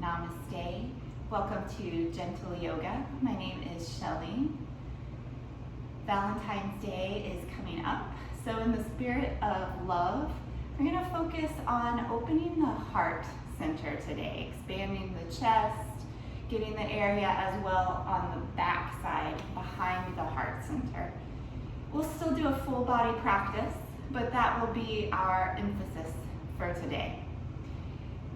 Namaste. Welcome to Gentle Yoga. My name is Shelley. Valentine's Day is coming up, so in the spirit of love, we're going to focus on opening the heart center today, expanding the chest, getting the area as well on the back side behind the heart center. We'll still do a full body practice, but that will be our emphasis for today.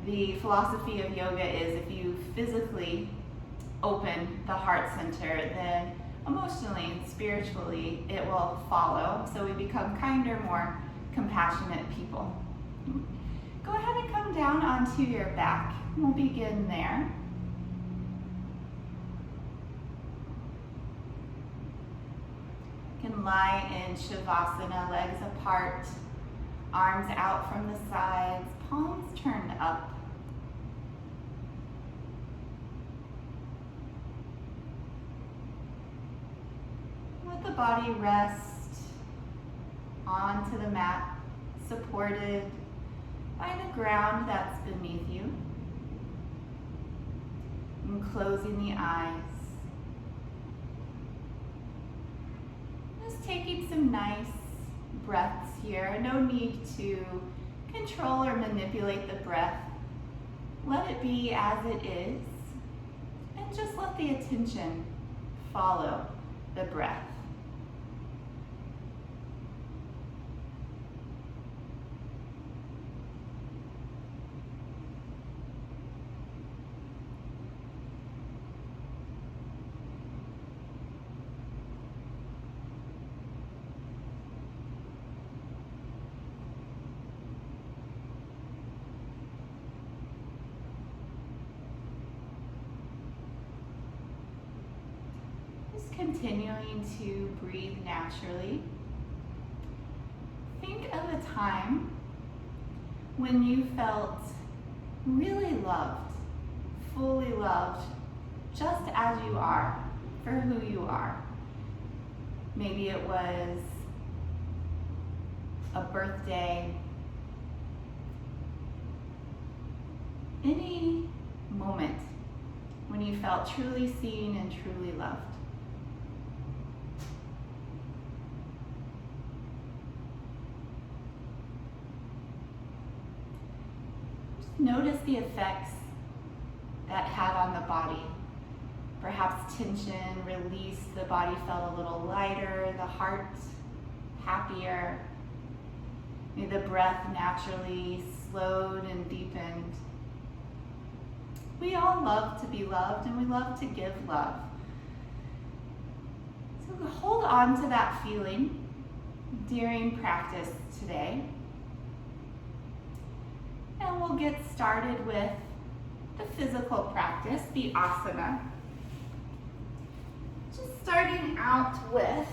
The philosophy of yoga is if you physically open the heart center, then emotionally and spiritually it will follow, so we become kinder, more compassionate people. Go ahead and come down onto your back. We'll begin there. You can lie in Shavasana, legs apart, arms out from the sides, palms turned up. Let the body rest onto the mat, supported by the ground that's beneath you. And closing the eyes. Just taking some nice breaths here. No need to control or manipulate the breath. Let it be as it is, and just let the attention follow the breath. Continuing to breathe naturally. Think of a time when you felt really loved, fully loved, just as you are, for who you are. Maybe it was a birthday, any moment when you felt truly seen and truly loved. Notice the effects that had on the body. Perhaps tension, release, the body felt a little lighter, the heart happier. Maybe the breath naturally slowed and deepened. We all love to be loved, and we love to give love. So hold on to that feeling during practice today. And we'll get started with the physical practice, the asana. Just starting out with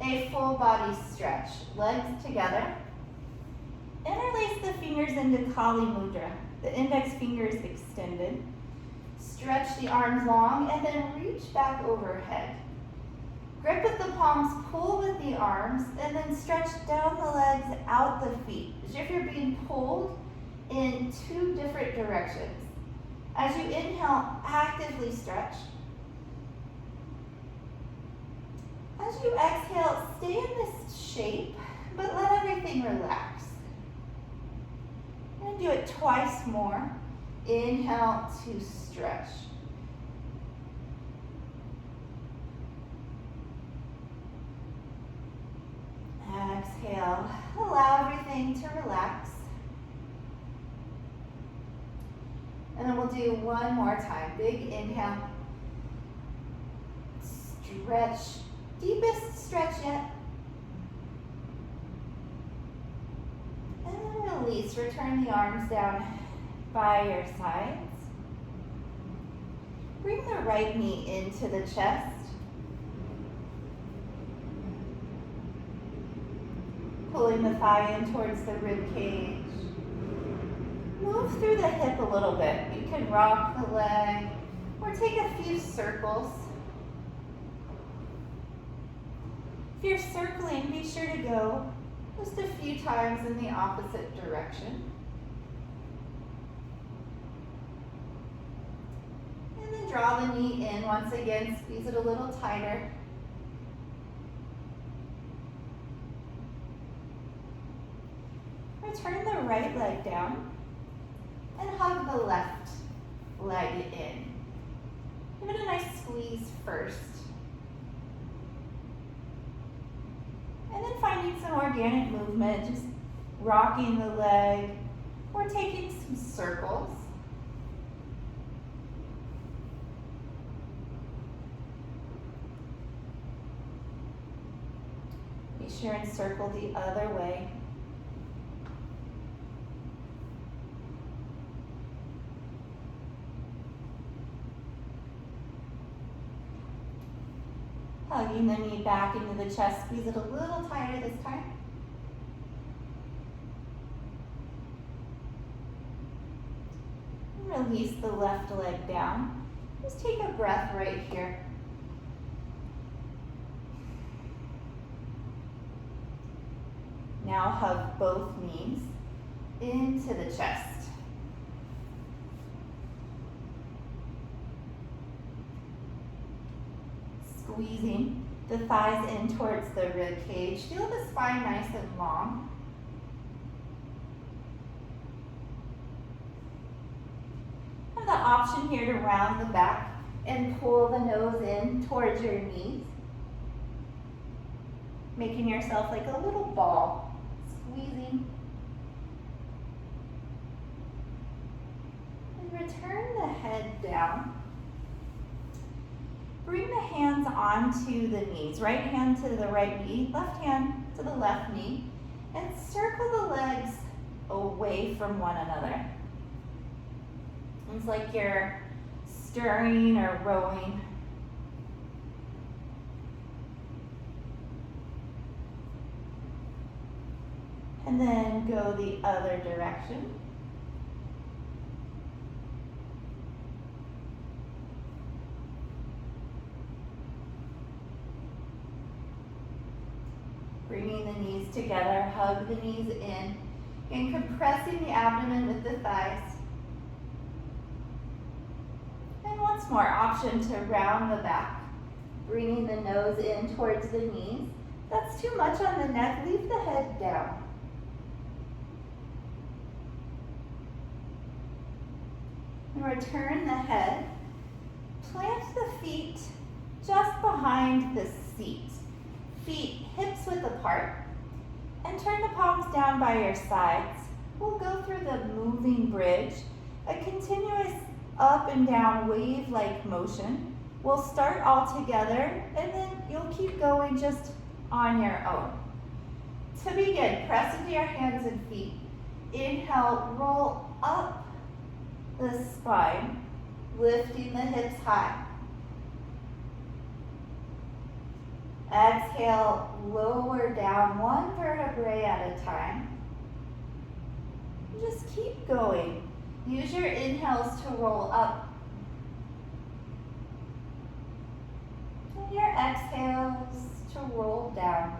a full body stretch. Legs together. Interlace the fingers into Kali Mudra. The index fingers extended. Stretch the arms long and then reach back overhead. Grip with the palms, pull with the arms, and then stretch down the legs, out the feet. As if you're being pulled in two different directions. As you inhale, actively stretch. As you exhale, stay in this shape, but let everything relax. And do it twice more. Inhale to stretch. Exhale, allow everything to relax. And then we'll do one more time. Big inhale. Stretch. Deepest stretch yet. And then release. Return the arms down by your sides. Bring the right knee into the chest. Pulling the thigh in towards the rib cage. Move through the hip a little bit. You can rock the leg or take a few circles. If you're circling, be sure to go just a few times in the opposite direction. draw the knee in once again, squeeze it a little tighter. Return the right leg down and hug the left leg in. Give it a nice squeeze first. And then finding some organic movement, just rocking the leg or taking some circles. Be sure and circle the other way. Hugging the knee back into the chest, squeeze it a little tighter this time. And release the left leg down. Just take a breath right here. Now hug both knees into the chest. Squeezing the thighs in towards the rib cage. Feel the spine nice and long. Have the option here to round the back and pull the nose in towards your knees, making yourself like a little ball, squeezing. And return the head down. Bring the hands onto the knees. Right hand to the right knee, left hand to the left knee, and circle the legs away from one another. It's like you're stirring or rowing. And then go the other direction. Bringing the knees together, hug the knees in, and compressing the abdomen with the thighs. And once more, option to round the back, bringing the nose in towards the knees. If that's too much on the neck, leave the head down. And return the head. Plant the feet just behind the seat. Feet hips width apart, and turn the palms down by your sides. We'll go through the moving bridge, a continuous up and down wave-like motion. We'll start all together, and then you'll keep going just on your own. To begin, press into your hands and feet. Inhale, roll up the spine, lifting the hips high. Exhale, lower down one vertebrae at a time. Just keep going. Use your inhales to roll up. And your exhales to roll down.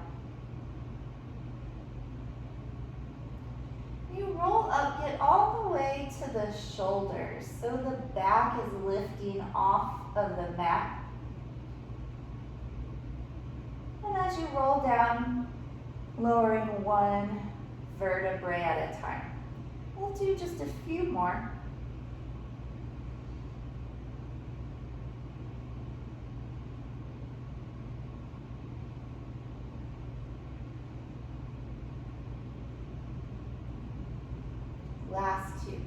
You roll up, get all the way to the shoulders, so the back is lifting off of the mat. And as you roll down, lowering one vertebrae at a time. We'll do just a few more. Last two.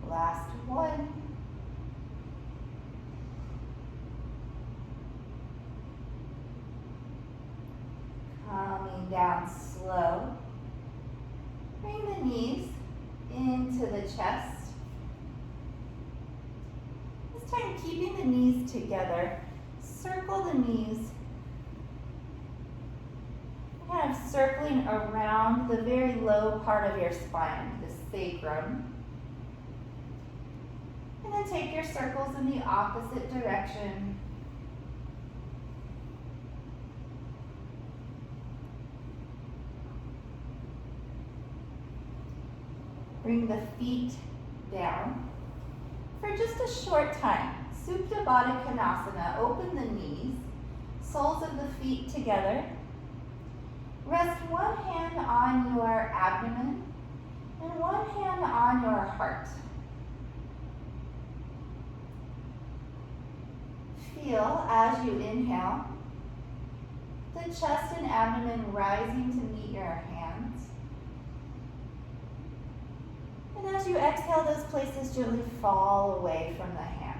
Last one. Coming down slow. Bring the knees into the chest. This time keeping the knees together. Circle the knees. Kind of circling around the very low part of your spine, the sacrum. And then take your circles in the opposite direction. Bring the feet down for just a short time. Supta Baddha Konasana. Open the knees, soles of the feet together. Rest one hand on your abdomen and one hand on your heart. Feel as you inhale the chest and abdomen rising to meet your hands. And as you exhale, those places gently fall away from the hands.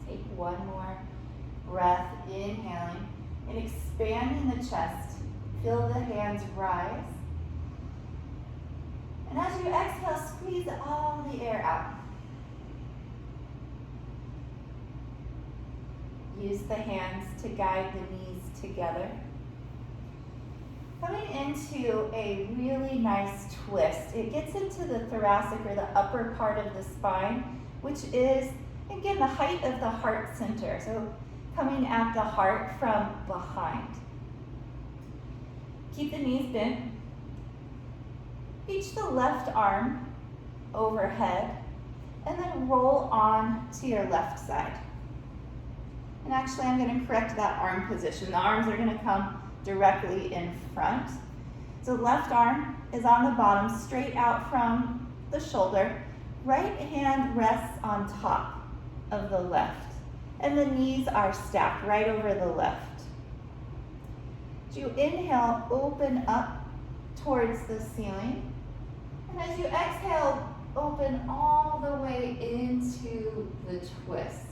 Take one more breath, inhaling and expanding the chest. Feel the hands rise. And as you exhale, squeeze all the air out. Use the hands to guide the knees together. Coming into a really nice twist. It gets into the thoracic or the upper part of the spine, which is, again, the height of the heart center. So coming at the heart from behind. Keep the knees bent. Reach the left arm overhead and then roll on to your left side. And actually, I'm going to correct that arm position. The arms are going to come directly in front. So left arm is on the bottom, straight out from the shoulder. Right hand rests on top of the left. And the knees are stacked right over the left. As you inhale, open up towards the ceiling. And as you exhale, open all the way into the twist.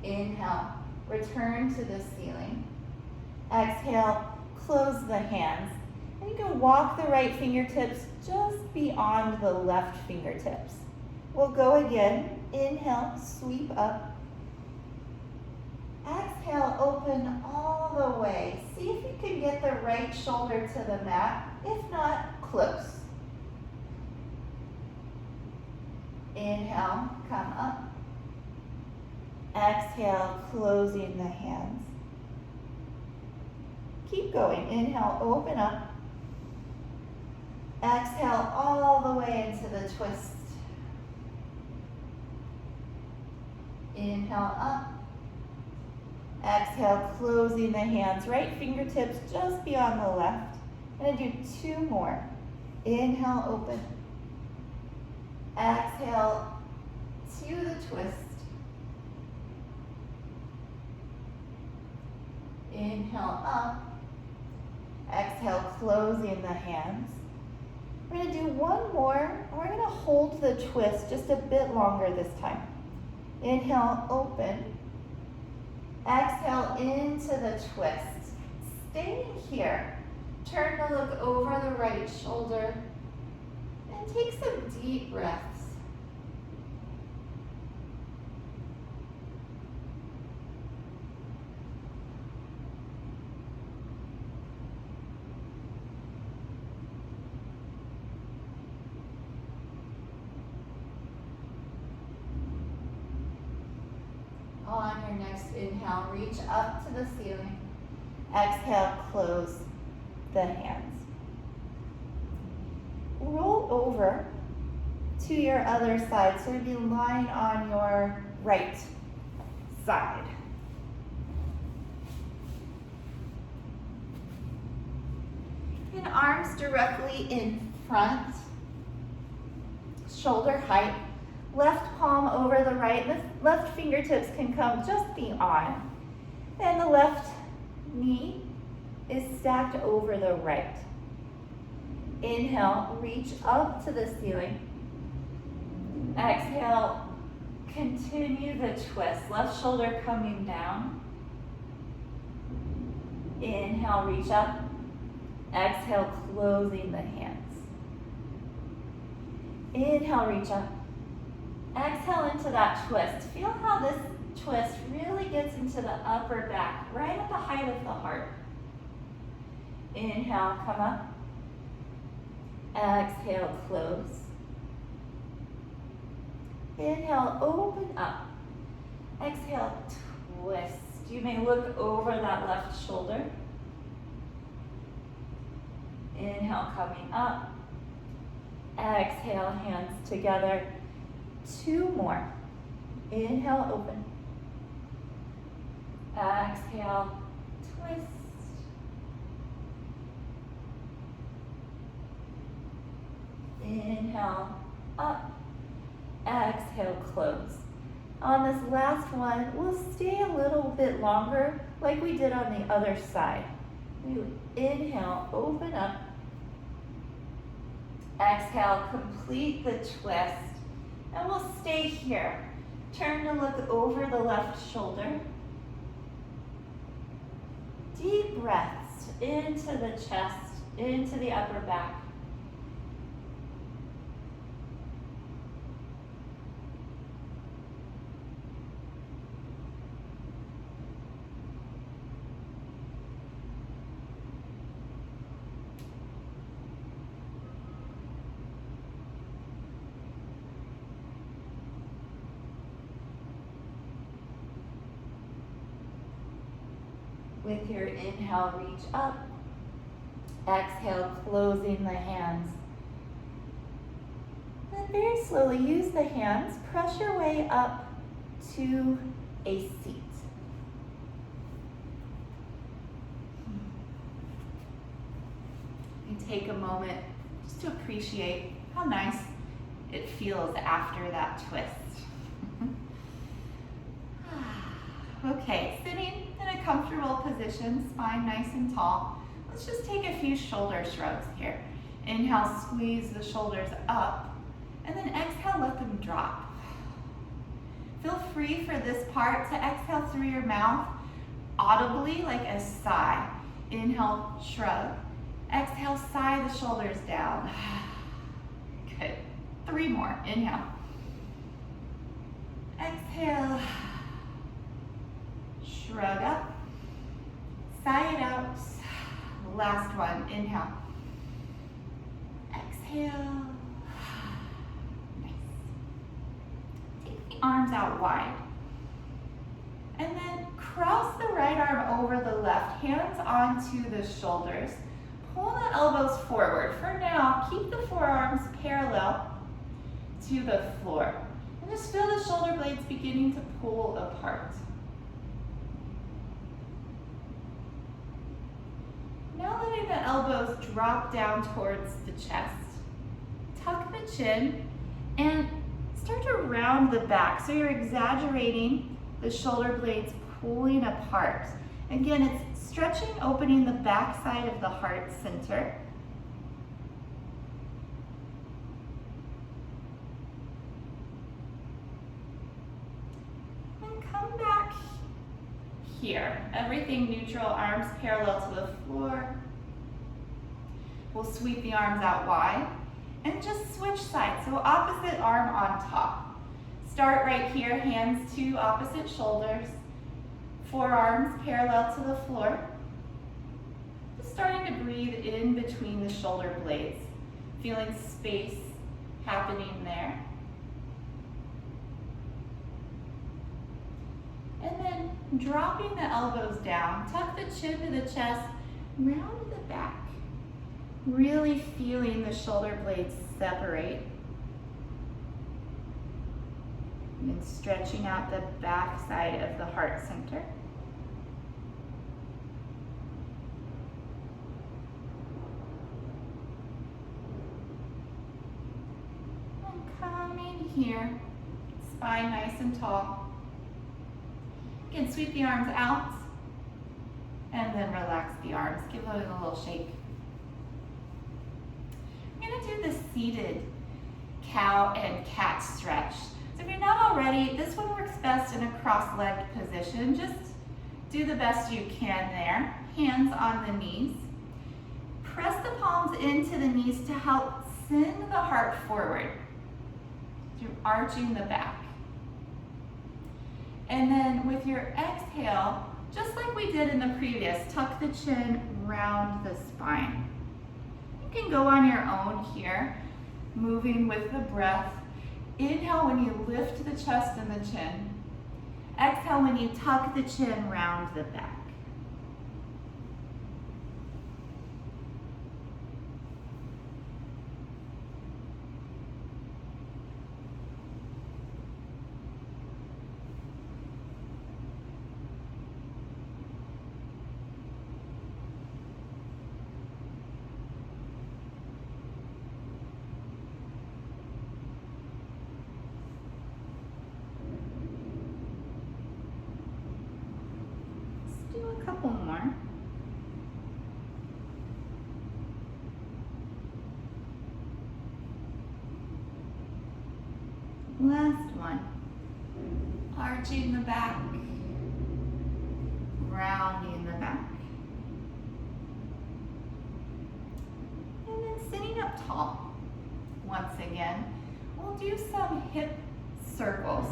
Inhale, return to the ceiling. Exhale, close the hands. And you can walk the right fingertips just beyond the left fingertips. We'll go again. Inhale, sweep up. Exhale, open all the way. See if you can get the right shoulder to the mat. If not, close. Inhale, come up. Exhale, closing the hands. Keep going. Inhale, open up. Exhale all the way into the twist. Inhale up. Exhale, closing the hands. Right fingertips just beyond the left. I'm going to do two more. Inhale, open. Exhale to the twist. Inhale up. Exhale, closing the hands. We're going to do one more. We're going to hold the twist just a bit longer this time. Inhale, open. Exhale into the twist. Staying here. Turn to look over the right shoulder. And take some deep breaths. On your next inhale, reach up to the ceiling. Exhale, close the hands. Roll over to your other side, so you'll be lying on your right side. And arms directly in front, shoulder height. Left palm over the right. The left fingertips can come just beyond. And the left knee is stacked over the right. Inhale, reach up to the ceiling. Exhale, continue the twist. Left shoulder coming down. Inhale, reach up. Exhale, closing the hands. Inhale, reach up. Exhale into that twist. Feel how this twist really gets into the upper back, right at the height of the heart. Inhale, come up. Exhale, close. Inhale, open up. Exhale, twist. You may look over that left shoulder. Inhale, coming up. Exhale, hands together. 2 more. Inhale, open. Exhale, twist. Inhale, up. Exhale, close. On this last one, we'll stay a little bit longer like we did on the other side. We inhale, open up. Exhale, complete the twist. And we'll stay here. Turn to look over the left shoulder. Deep breaths into the chest, into the upper back. With your inhale, reach up. Exhale, closing the hands. Then very slowly use the hands, press your way up to a seat. And take a moment just to appreciate how nice it feels after that twist. Okay, sitting in a comfortable position, spine nice and tall. Let's just take a few shoulder shrugs here. Inhale, squeeze the shoulders up, and then exhale, let them drop. Feel free for this part to exhale through your mouth, audibly like a sigh. Inhale, shrug. Exhale, sigh the shoulders down. Good. 3 more. Inhale. Exhale. Shrug up. Sigh it out. Last one. Inhale. Exhale. Nice. Take the arms out wide. And then cross the right arm over the left, hands onto the shoulders. Pull the elbows forward. For now, keep the forearms parallel to the floor. And just feel the shoulder blades beginning to pull apart. Now letting the elbows drop down towards the chest. Tuck the chin and start to round the back. So you're exaggerating the shoulder blades pulling apart. Again, it's stretching, opening the back side of the heart center. And come back here. Everything neutral, arms parallel to the floor. We'll sweep the arms out wide and just switch sides. So opposite arm on top. Start right here, hands to opposite shoulders. Forearms parallel to the floor. Just starting to breathe in between the shoulder blades. Feeling space happening there. And then dropping the elbows down, tuck the chin to the chest, round the back. Really feeling the shoulder blades separate. And then stretching out the back side of the heart center. And coming here, spine nice and tall. Again, sweep the arms out and then relax the arms. Give those a little shake. I'm going to do the seated cow and cat stretch. So if you're not already, this one works best in a cross-legged position. Just do the best you can there. Hands on the knees. Press the palms into the knees to help send the heart forward through arching the back. And then with your exhale, just like we did in the previous, tuck the chin, round the spine. You can go on your own here, moving with the breath. Inhale when you lift the chest and the chin. Exhale when you tuck the chin, round the back. Do a couple more. Last one. Arching the back, rounding the back. And then sitting up tall. Once again, we'll do some hip circles.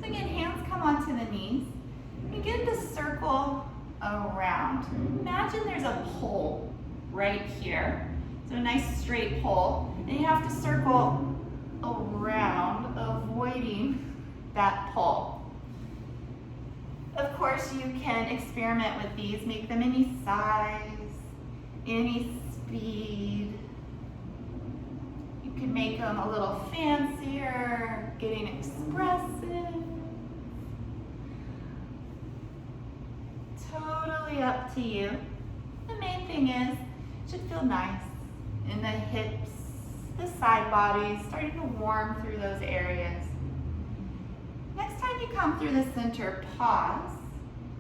So again, hands come onto the knees. Begin to circle around. Imagine there's a pole right here. So a nice straight pole. And you have to circle around, avoiding that pole. Of course, you can experiment with these. Make them any size, any speed. You can make them a little fancier, getting expressive. Totally up to you. The main thing is, it should feel nice in the hips, the side bodies, starting to warm through those areas. Next time you come through the center, pause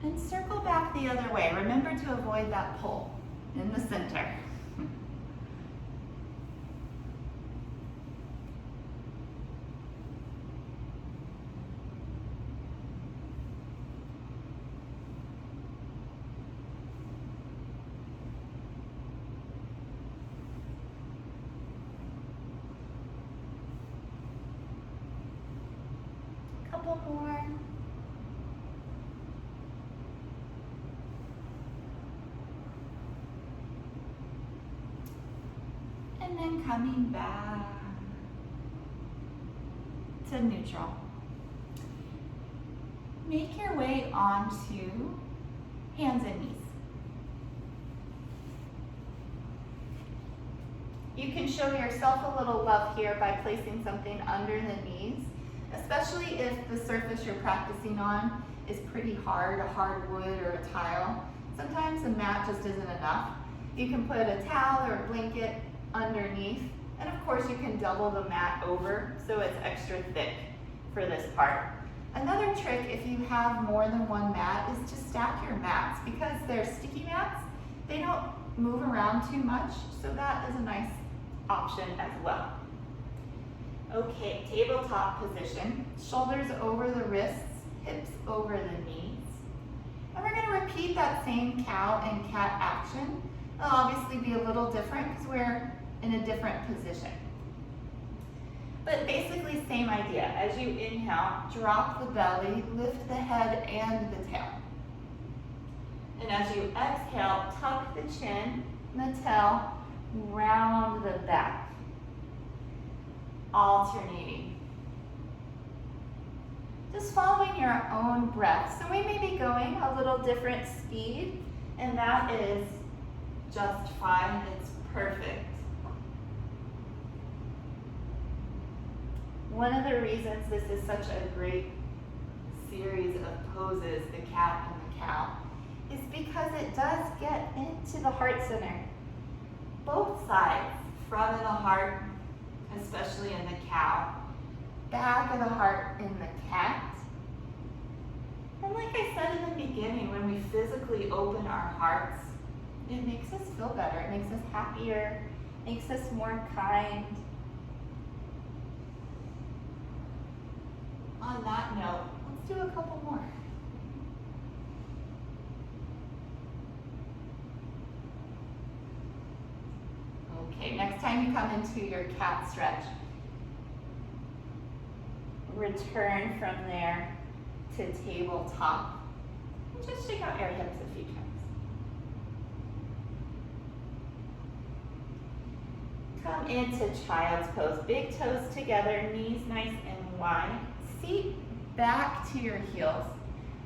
and circle back the other way. Remember to avoid that pull in the center. Couple more. And then coming back to neutral. Make your way onto hands and knees. You can show yourself a little love here by placing something under the knees, especially if the surface you're practicing on is pretty hard, a hardwood or a tile. Sometimes a mat just isn't enough. You can put a towel or a blanket underneath, and of course you can double the mat over so it's extra thick for this part. Another trick, if you have more than one mat, is to stack your mats. Because they're sticky mats, they don't move around too much, so that is a nice option as well. Okay, tabletop position, shoulders over the wrists, hips over the knees. And we're gonna repeat that same cow and cat action. It'll obviously be a little different because we're in a different position. But basically same idea. As you inhale, drop the belly, lift the head and the tail. And as you exhale, tuck the chin and the tail, round the back. Alternating. Just following your own breath. So we may be going a little different speed, and that is just fine. It's perfect. One of the reasons this is such a great series of poses, the cat and the cow, is because it does get into the heart center. Both sides, front of the heart, especially in the cow, back of the heart in the cat. And like I said in the beginning, when we physically open our hearts, it makes us feel better. It makes us happier, makes us more kind. On that note, let's do a couple more. time you come into your cat stretch. Return from there to tabletop. And just shake out your hips a few times. Come into child's pose. Big toes together, knees nice and wide. Seat back to your heels.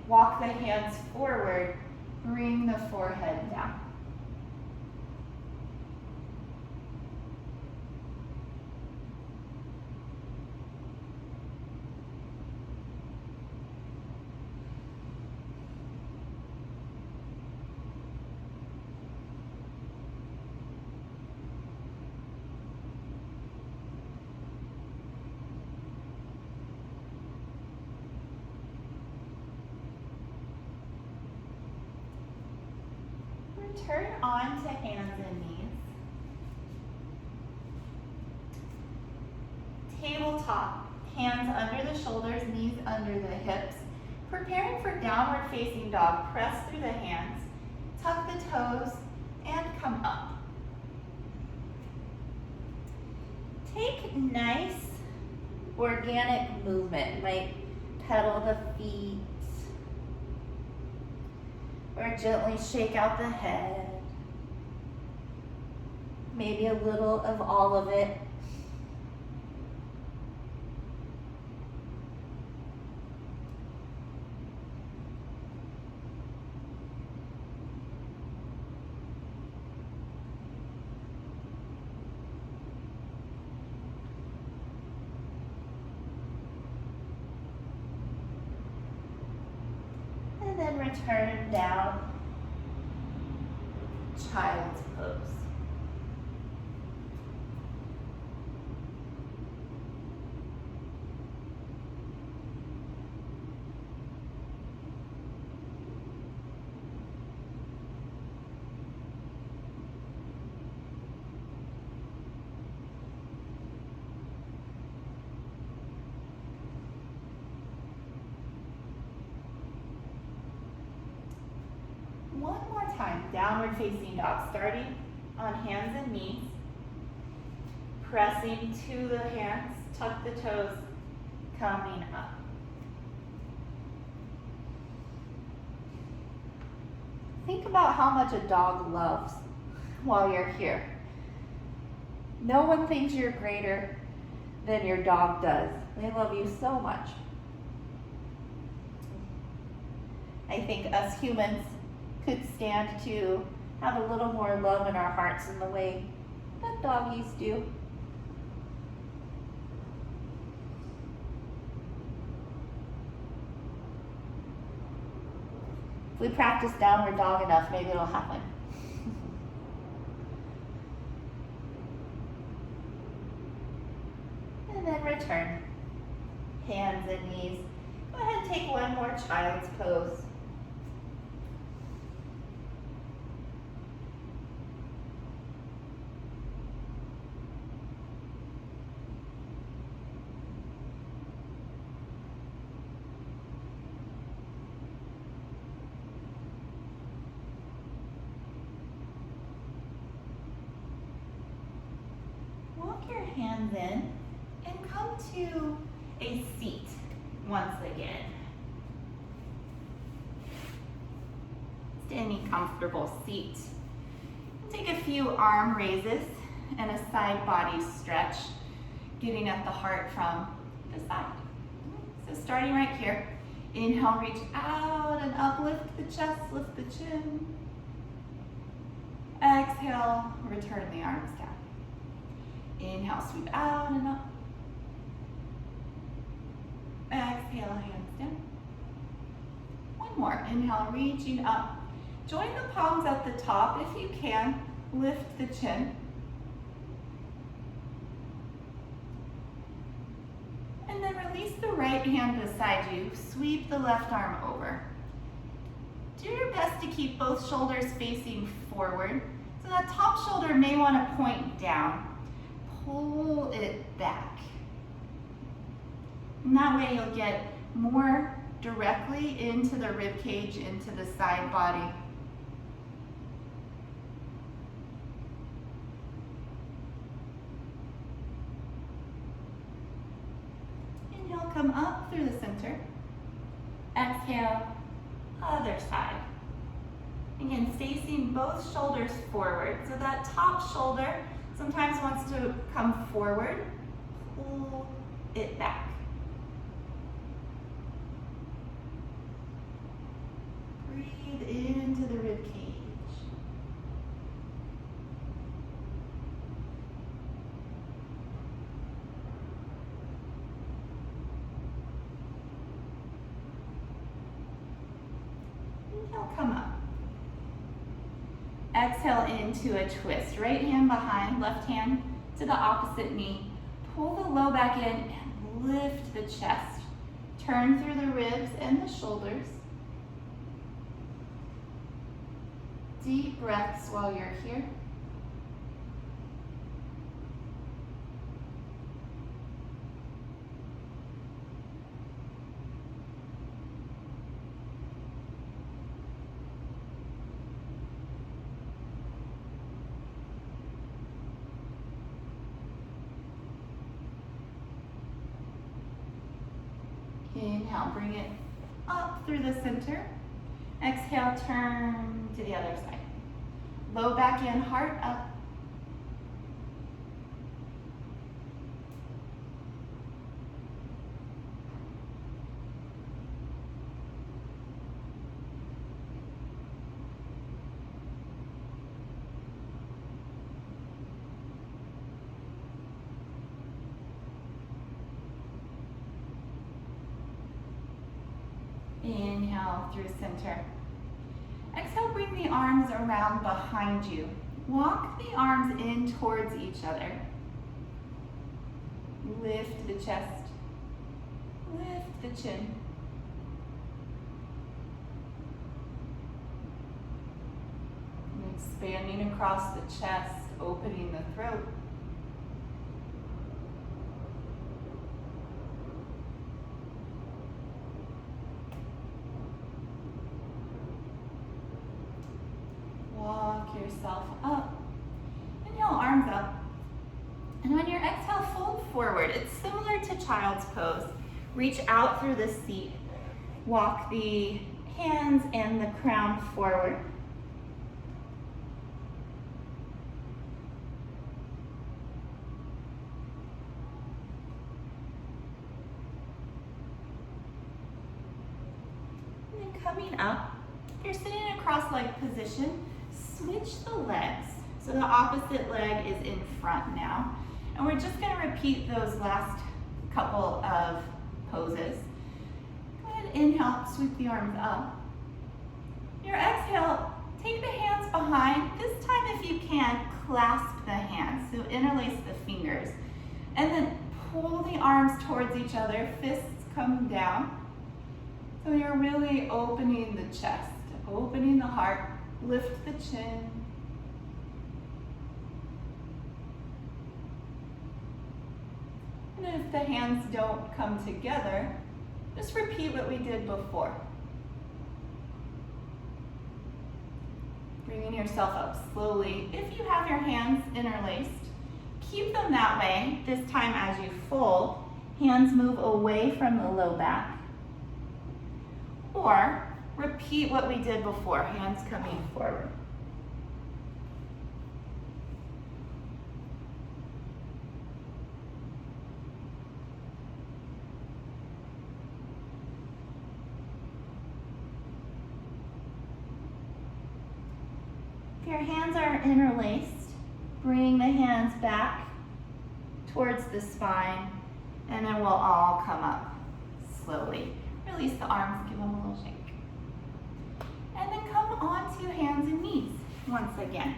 Walk the hands forward. Bring the forehead down. Turn on to hands and knees. Tabletop, hands under the shoulders, knees under the hips. Preparing for downward facing dog, press through the hands, tuck the toes, and come up. Take nice organic movement. You might pedal the feet, or gently shake out the head. Maybe a little of all of it. And then return down, child's pose. One more time, downward facing dog, starting on hands and knees, pressing to the hands, tuck the toes, coming up. Think about how much a dog loves while you're here. No one thinks you're greater than your dog does. They love you so much. I think us humans could stand to have a little more love in our hearts in the way that doggies do. If we practice downward dog enough, maybe it'll happen. And then return. Hands and knees. Go ahead and take one more child's pose. Walk your hands in and come to a seat once again. Any comfortable seat. Take a few arm raises and a side body stretch, getting at the heart from the side. So starting right here, inhale, reach out and up, lift the chest, lift the chin. Exhale, return the arms down. Inhale, sweep out and up. Exhale, hands down. One more, inhale, reaching up. Join the palms at the top if you can. Lift the chin. And then release the right hand beside you. Sweep the left arm over. Do your best to keep both shoulders facing forward. So that top shoulder may want to point down. Pull it back. And that way you'll get more directly into the rib cage, into the side body. center. Exhale, other side. Again, facing both shoulders forward. So that top shoulder sometimes wants to come forward. Pull it back. Breathe into the rib cage. Inhale, come up. Exhale into a twist. Right hand behind, left hand to the opposite knee. Pull the low back in and lift the chest. Turn through the ribs and the shoulders. Deep breaths while you're here. Inhale, bring it up through the center. Exhale, turn to the other side. Low back in, heart up. Inhale through center. Exhale, bring the arms around behind you. Walk the arms in towards each other. Lift the chest. Lift the chin. And expanding across the chest, opening the throat. Walk yourself up. Inhale, arms up. And on your exhale, fold forward. It's similar to child's pose. Reach out through the seat. Walk the hands and the crown forward. And then coming up, if you're sitting in a cross-leg position, switch the legs. So the opposite leg is in front now. And we're just going to repeat those last couple of poses. Go ahead, inhale, sweep the arms up. Your exhale, take the hands behind. This time, if you can, clasp the hands. So interlace the fingers. And then pull the arms towards each other, fists come down. So you're really opening the chest, opening the heart. Lift the chin. And if the hands don't come together, just repeat what we did before. Bringing yourself up slowly. If you have your hands interlaced, keep them that way. This time as you fold, hands move away from the low back. Or repeat what we did before, hands coming forward. If your hands are interlaced, bring the hands back towards the spine, and then we'll all come up slowly. Release the arms, give them a little shake. And then come onto hands and knees once again.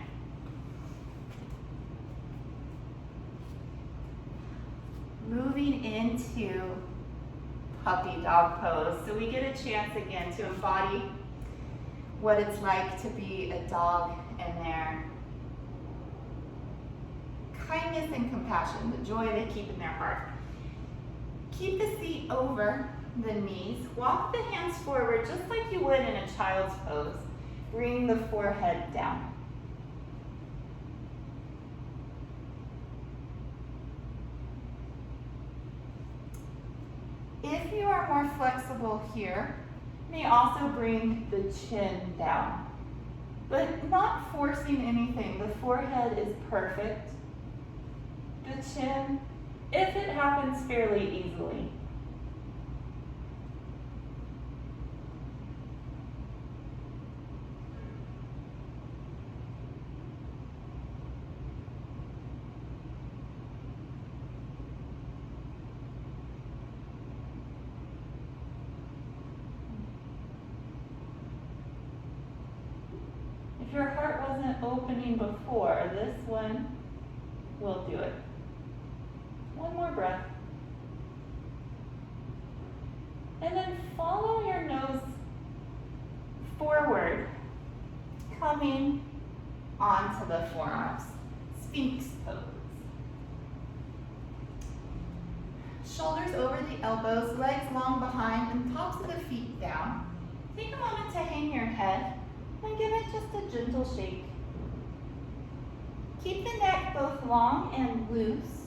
Moving into puppy dog pose. So we get a chance again to embody what it's like to be a dog and their kindness and compassion, the joy they keep in their heart. Keep the seat over the knees. Walk the hands forward just like you would in a child's pose. Bring the forehead down. If you are more flexible here, you may also bring the chin down, but not forcing anything. The forehead is perfect. The chin, if it happens fairly easily. If your heart wasn't opening before, this one will do it. One more breath. And then follow your nose forward, coming onto the forearms. Sphinx pose. Shoulders over the elbows, legs long behind, and tops of the feet down. Take a moment to hang your head and give it just a gentle shake. Keep the neck both long and loose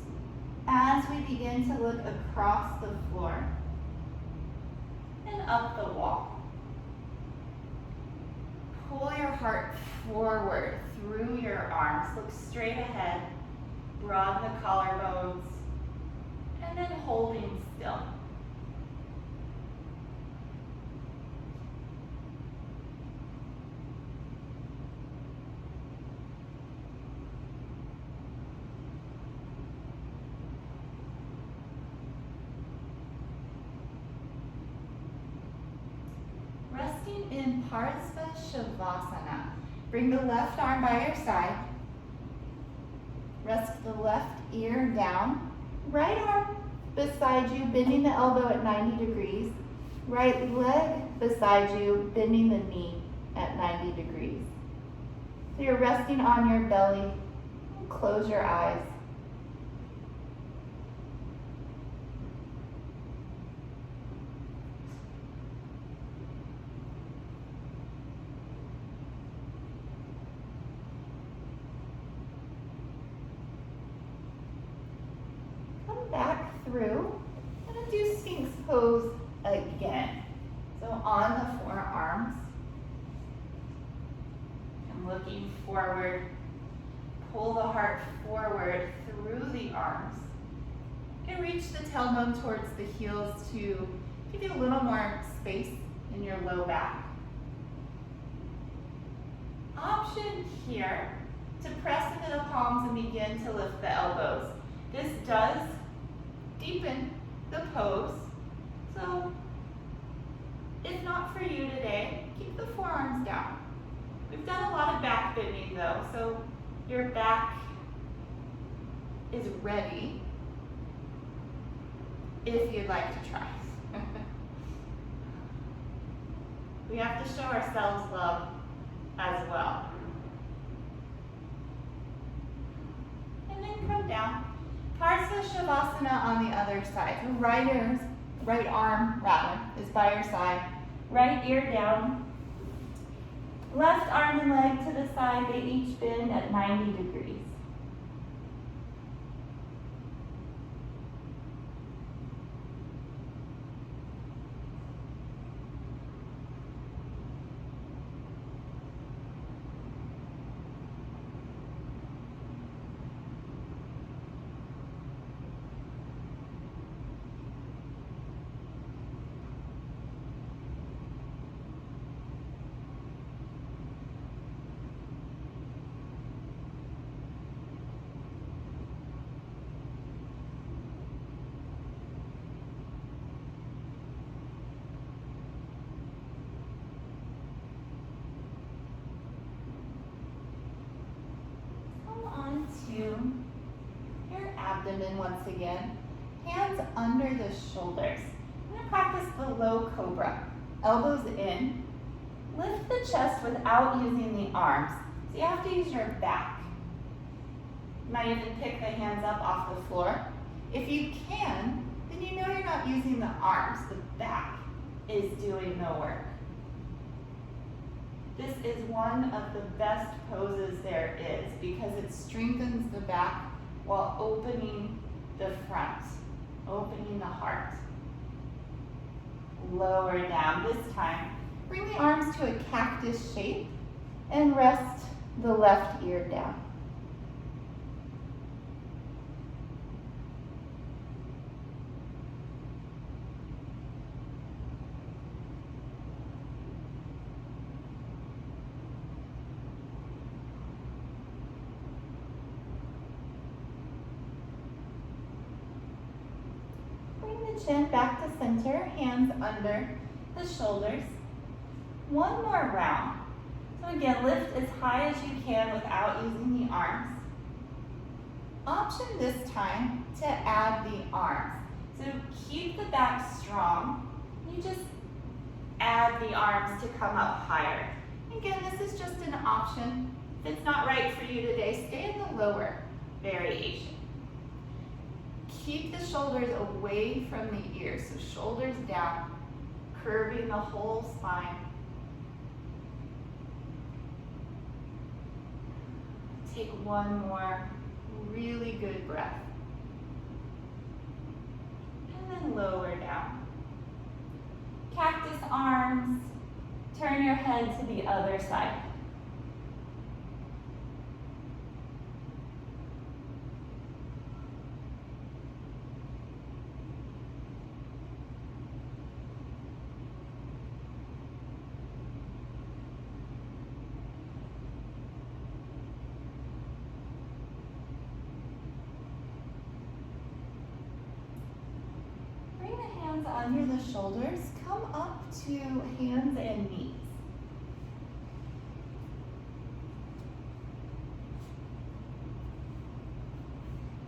as we begin to look across the floor and up the wall. Pull your heart forward through your arms. Look straight ahead. Broaden the collarbones. And then holding still. Resting in Shavasana. Bring the left arm by your side. Rest the left ear down. Right arm beside you, bending the elbow at 90 degrees. Right leg beside you, bending the knee at 90 degrees. So you're resting on your belly. Close your eyes. Back through. I'm going to do Sphinx pose again. So on the forearms, I'm looking forward. Pull the heart forward through the arms. You can reach the tailbone towards the heels to give you a little more space in your low back. Option here to press into the palms and begin to lift the elbows. This does deepen the pose. So if not for you today, keep the forearms down. We've done a lot of back bending though, so your back is ready if you'd like to try. We have to show ourselves love as well. And then come down. Shavasana on the other side. So right arm is by your side. Right ear down. Left arm and leg to the side. They each bend at 90 degrees. Your abdomen once again. Hands under the shoulders. I'm going to practice the low cobra. Elbows in. Lift the chest without using the arms. So you have to use your back. You might even pick the hands up off the floor. If you can, then you know you're not using the arms. The back is doing the work. This is one of the best poses there is because it strengthens the back while opening the front, opening the heart. lower down. This time, bring the arms to a cactus shape and rest the left ear down. Chin back to center, hands under the shoulders. One more round. So again, lift as high as you can without using the arms. Option this time to add the arms. So keep the back strong. You just add the arms to come up higher. Again, this is just an option. If it's not right for you today, stay in the lower variation. Keep the shoulders away from the ears, so shoulders down, curving the whole spine. Take one more really good breath. And then lower down. Cactus arms, turn your head to the other side. Under the shoulders, come up to hands and knees.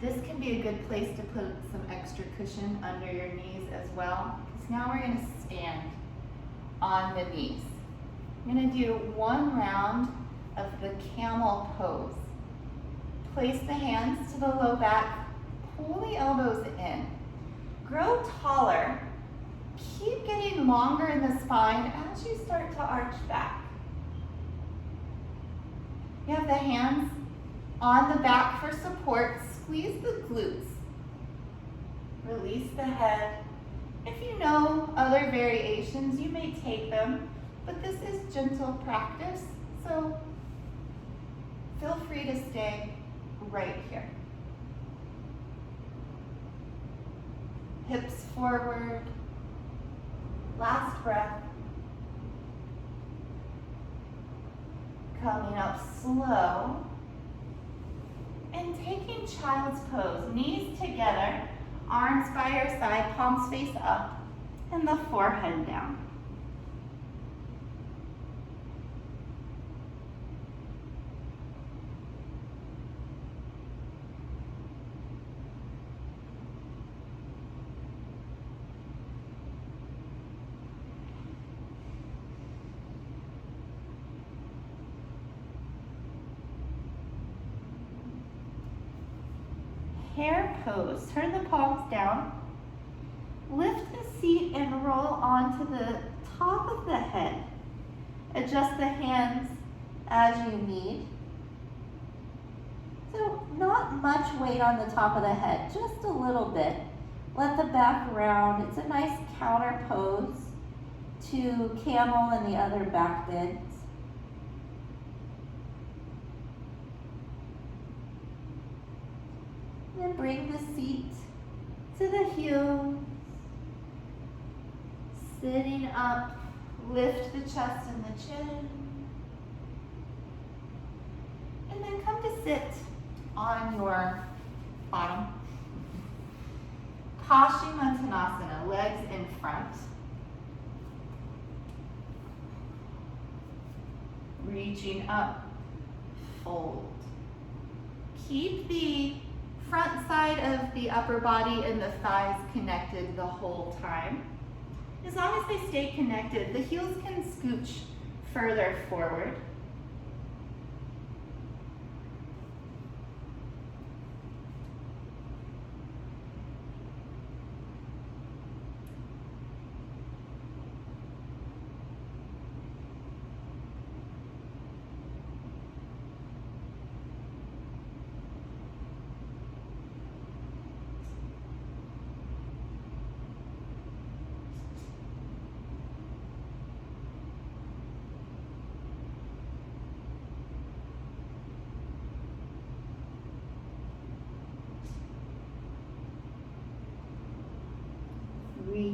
This can be a good place to put some extra cushion under your knees as well, because now we're going to stand on the knees. I'm going to do one round of the Camel Pose. Place the hands to the low back, pull the elbows in. Grow taller. Keep getting longer in the spine as you start to arch back. You have the hands on the back for support. Squeeze the glutes. Release the head. If you know other variations, you may take them, but this is gentle practice, so feel free to stay right here. Hips forward. Last breath. Coming up slow. And taking child's pose. Knees together, arms by your side, palms face up, and the forehead down. Hare pose. Turn the palms down. Lift the seat and roll onto the top of the head. Adjust the hands as you need. So not much weight on the top of the head, just a little bit. Let the back round. It's a nice counter pose to camel and the other back bends. Then bring the seat to the heels. Sitting up, lift the chest and the chin. And then come to sit on your bottom. Paschimottanasana, legs in front. Reaching up, fold. Keep the front side of the upper body and the thighs connected the whole time. As long as they stay connected, the heels can scooch further forward.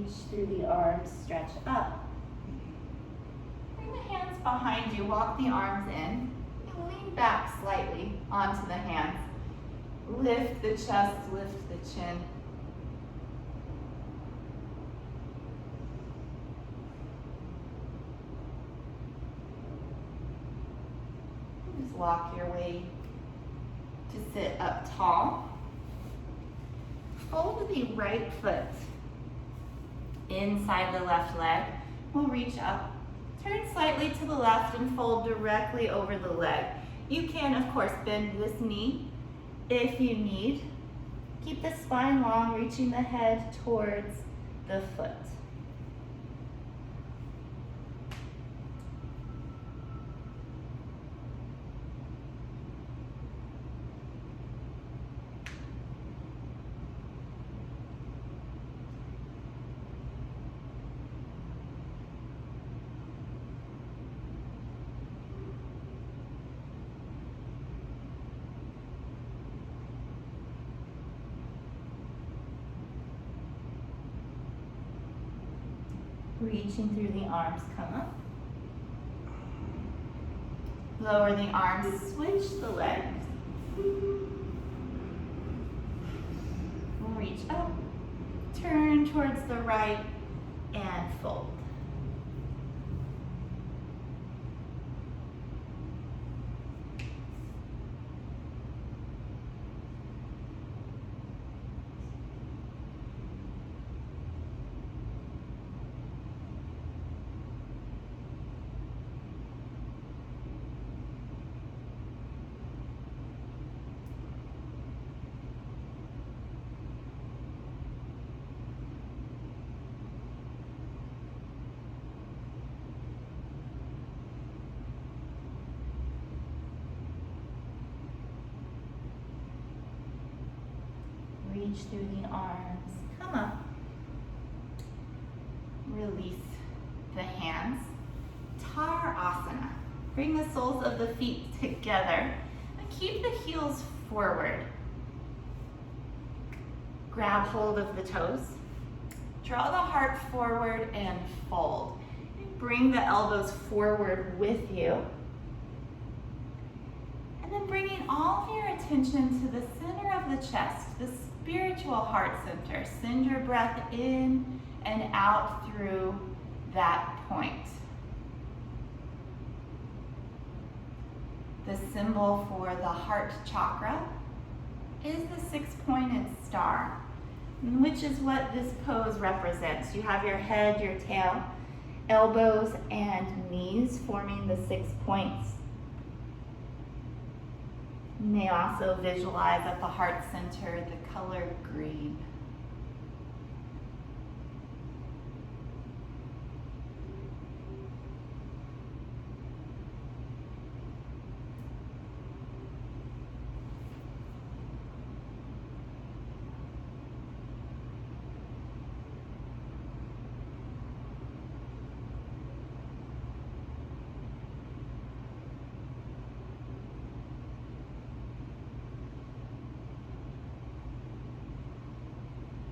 Reach through the arms, stretch up. Bring the hands behind you, walk the arms in. And lean back slightly onto the hands. Lift the chest, lift the chin. Just walk your way to sit up tall. Fold the right foot inside the left leg. We'll reach up. Turn slightly to the left and fold directly over the leg. You can, of course, bend this knee if you need. Keep the spine long, reaching the head towards the foot. Reaching through the arms, come up. Lower the arms, switch the legs. Reach up, turn towards the right, and fold. Reach through the arms, come up. Release the hands. Hanasana. Bring the soles of the feet together and keep the heels forward. Grab hold of the toes. Draw the heart forward and fold. Bring the elbows forward with you. And then bringing all of your attention to the center of the chest, the spiritual heart center. Send your breath in and out through that point. The symbol for the heart chakra is the six-pointed star, which is what this pose represents. You have your head, your tail, elbows, and knees forming the 6 points. You may also visualize at the heart center the color green.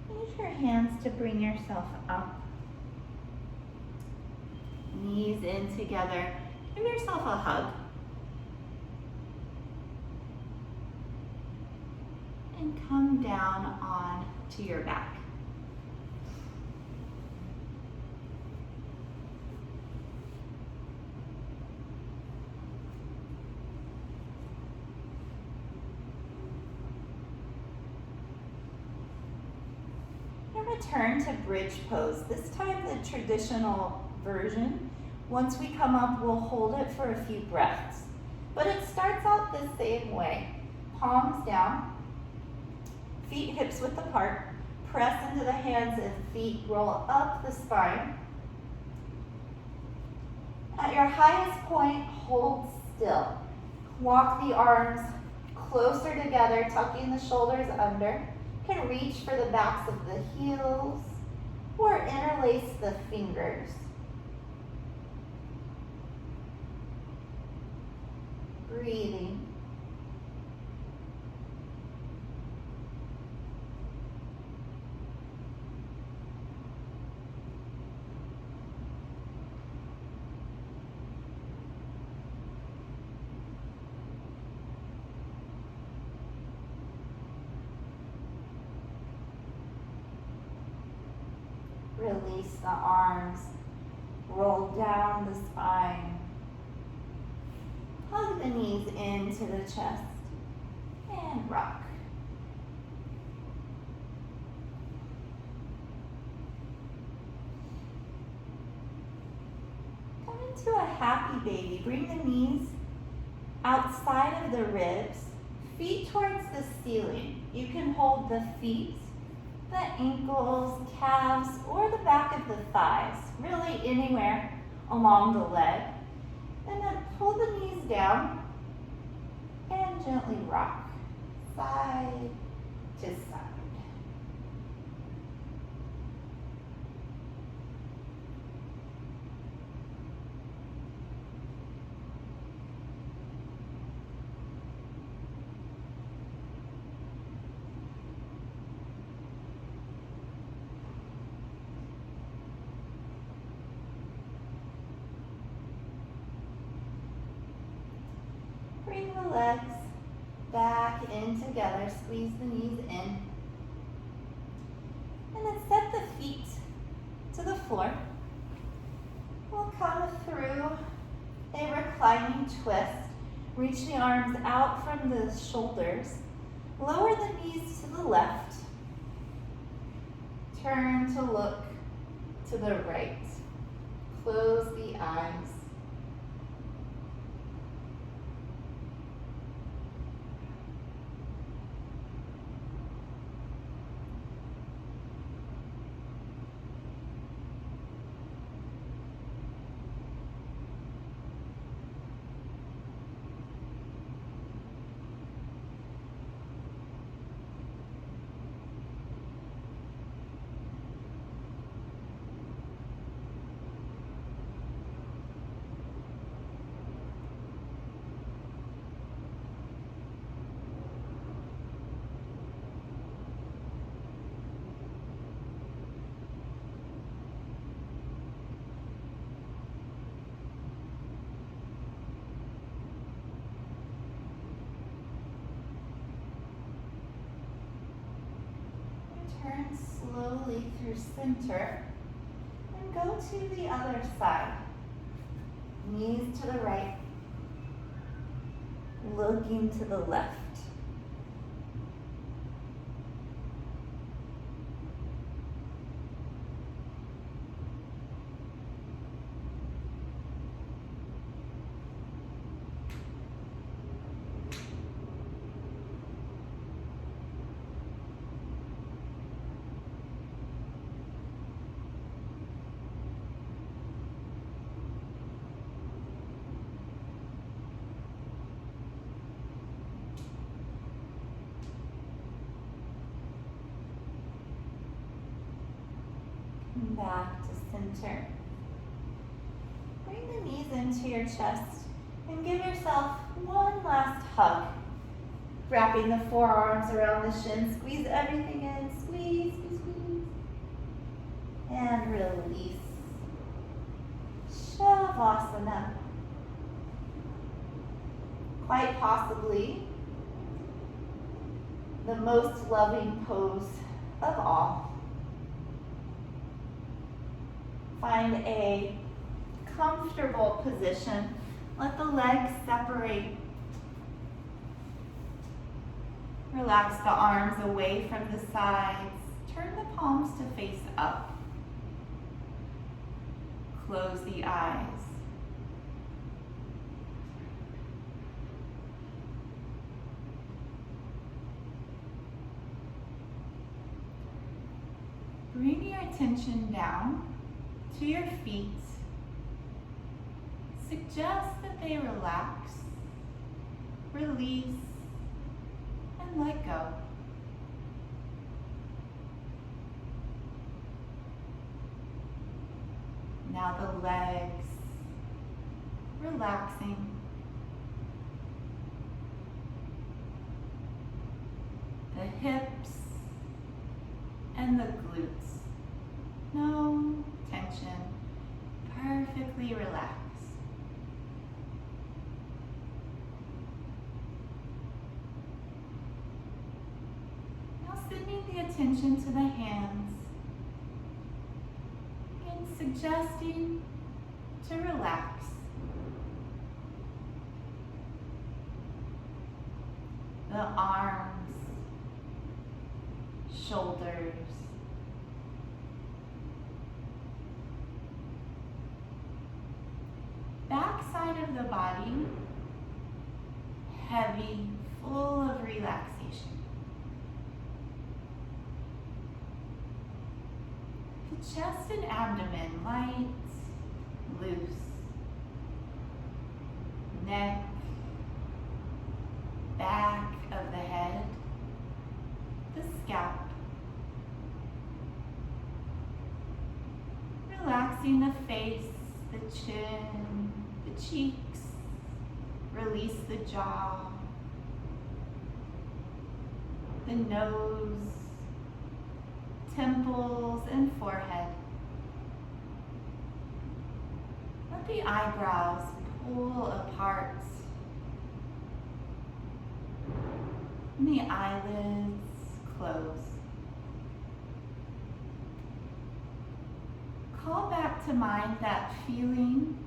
Use your hands to bring yourself up. Knees in together. Give yourself a hug. And come down on to your back. Return to bridge pose. This time the traditional version. Once we come up, we'll hold it for a few breaths. But it starts out the same way. Palms down, feet hips width apart, press into the hands and feet, roll up the spine. At your highest point, hold still. Walk the arms closer together, tucking the shoulders under. You can reach for the backs of the heels or interlace the fingers. Breathing. Release the arms. Roll down the spine. Hug the knees into the chest. And rock. Come into a happy baby. Bring the knees outside of the ribs. Feet towards the ceiling. You can hold the feet, the ankles, calves, or the back of the thighs, really anywhere along the leg. And then pull the knees down and gently rock side to side. Bring the legs back in together, squeeze the knees in. And then set the feet to the floor. We'll come through a reclining twist. Reach the arms out from the shoulders. Lower the knees to the left. Turn to look to the right. Close the eyes. Turn slowly through center and go to the other side. Knees to the right, looking to the left. Back to center. Bring the knees into your chest and give yourself one last hug. Wrapping the forearms around the shins, squeeze everything in, squeeze, squeeze, squeeze. And release. Shavasana. Quite possibly the most loving pose of all. Find a comfortable position. Let the legs separate. Relax the arms away from the sides. Turn the palms to face up. Close the eyes. Bring your attention down to your feet. Suggest that they relax, release, and let go. Now the legs, relaxing. The hips and the glutes. No tension, perfectly relaxed. Now sending the attention to the hands. suggesting to relax. The arms, shoulders, back side of the body, heavy, full of relaxation. The chest and abdomen, light, loose. Neck, back of the head, the scalp. Relaxing the face, the chin, the cheeks. Release the jaw, the nose, temples, and forehead. Let the eyebrows pull apart and the eyelids close. Call back to mind that feeling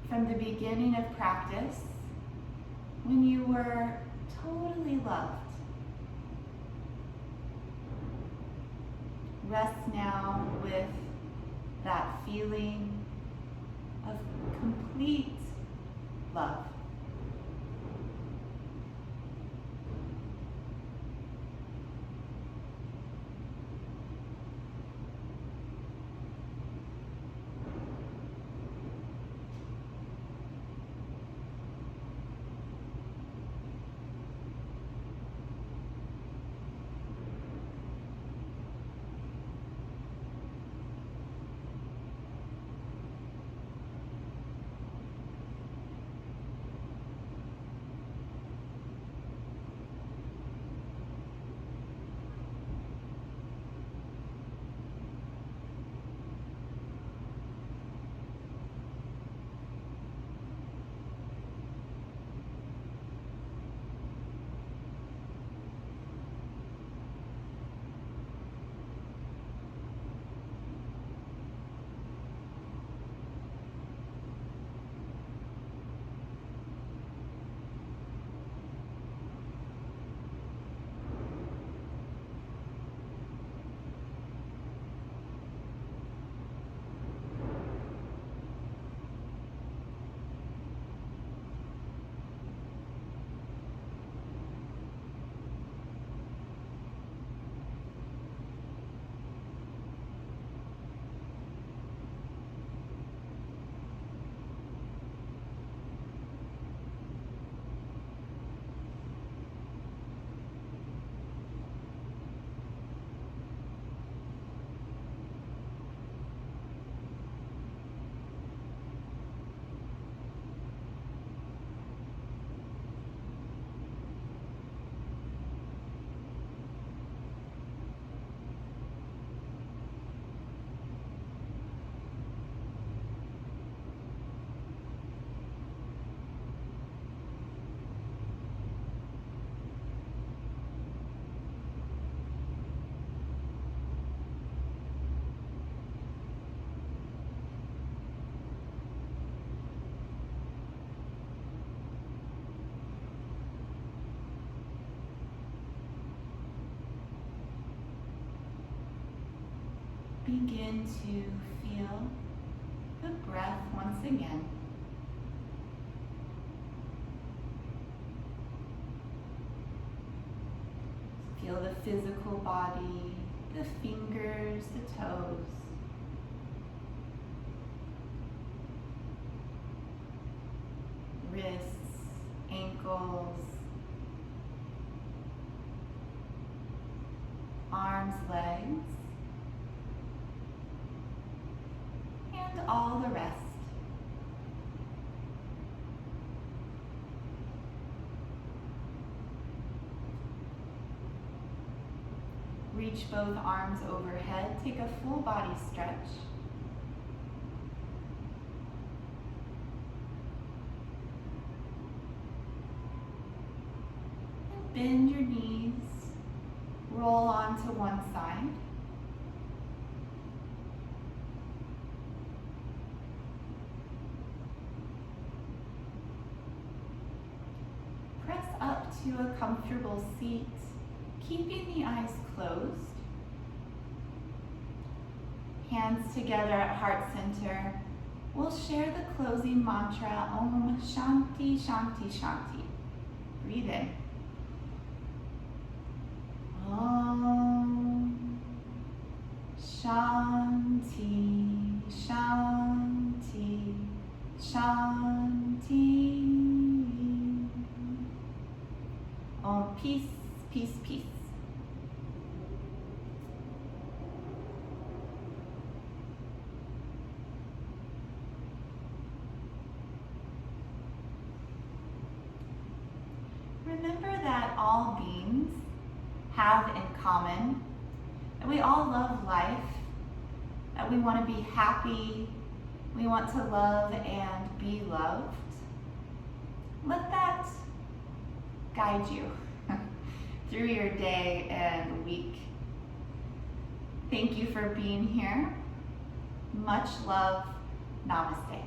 from the beginning of practice when you were totally loved. Rest now with that feeling of complete love. Begin to feel the breath once again. Feel the physical body, the fingers, the toes. Wrists, ankles, arms, legs, and all the rest. Reach both arms overhead, take a full body stretch. And bend your knees, roll onto one side. to a comfortable seat, keeping the eyes closed. Hands together at heart center. We'll share the closing mantra, Om Shanti Shanti Shanti. Breathe in. Om Shanti Shanti Shanti. Om peace, peace, peace. Remember that all beings have in common that we all love life, that we want to be happy, we want to love and be loved. Let that guide you through your day and week. Thank you for being here. Much love. Namaste.